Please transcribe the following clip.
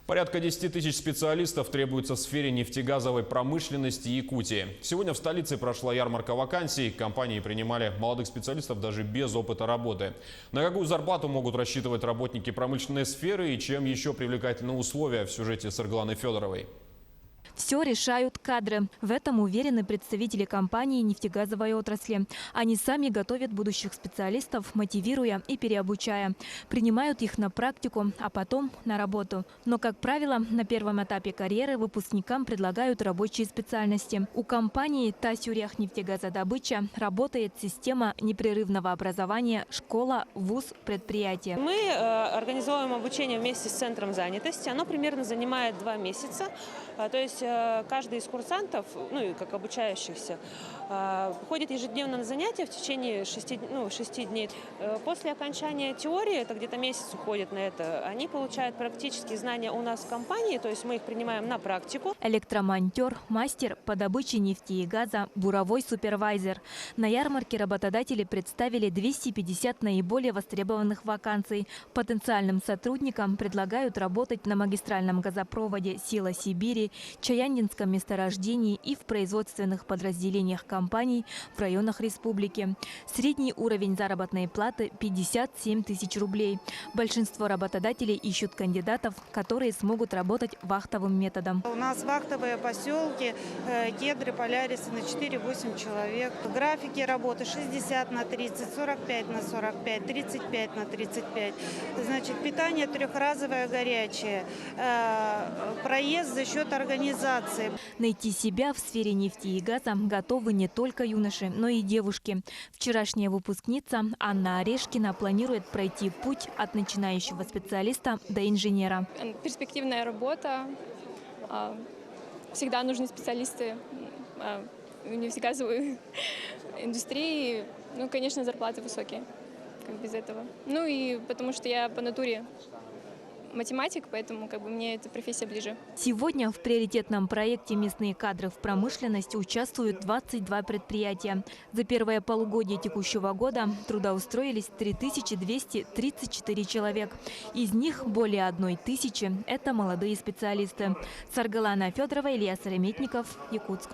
Порядка 10 тысяч специалистов требуется в сфере нефтегазовой промышленности Якутии. Сегодня в столице прошла ярмарка вакансий. Компании принимали молодых специалистов даже без опыта работы. На какую зарплату могут рассчитывать работники промышленной сферы и чем еще привлекательны условия в сюжете с Аргланой Федоровой. Все решают кадры. В этом уверены представители компании нефтегазовой отрасли. Они сами готовят будущих специалистов, мотивируя и переобучая. Принимают их на практику, а потом на работу. Но, как правило, на первом этапе карьеры выпускникам предлагают рабочие специальности. У компании «Тасюряхнефтегазодобыча» работает система непрерывного образования «Школа, вуз, предприятие». Мы организовываем обучение вместе с центром занятости. Оно примерно занимает 2 месяца. То есть каждый из курсантов, ну и как обучающихся, ходит ежедневно на занятия в течение 6 дней. После окончания теории, это где-то месяц уходит на это, они получают практические знания у нас в компании, то есть мы их принимаем на практику. Электромонтер, мастер по добыче нефти и газа, буровой супервайзер. На ярмарке работодатели представили 250 наиболее востребованных вакансий. Потенциальным сотрудникам предлагают работать на магистральном газопроводе «Сила Сибири», Чаяндинском месторождении и в производственных подразделениях компаний в районах республики. Средний уровень заработной платы – 57 тысяч рублей. Большинство работодателей ищут кандидатов, которые смогут работать вахтовым методом. У нас вахтовые поселки, Кедры, Полярисы на 4-8 человек. Графики работы 60 на 30, 45 на 45, 35 на 35. Значит, питание трехразовое горячее, проезд за счет организации. Найти себя в сфере нефти и газа готовы не только юноши, но и девушки. Вчерашняя выпускница Анна Орешкина планирует пройти путь от начинающего специалиста до инженера. Перспективная работа. Всегда нужны специалисты в нефтегазовой индустрии. Ну, конечно, зарплаты высокие, как без этого. Ну и потому что я по натуре математик, поэтому мне эта профессия ближе. Сегодня в приоритетном проекте «Местные кадры в промышленности» участвуют 22 предприятия. За первое полугодие текущего года трудоустроились 3234 человек. Из них более 1000 – это молодые специалисты. Арглана Федорова, Илья Сырометников, Якутск.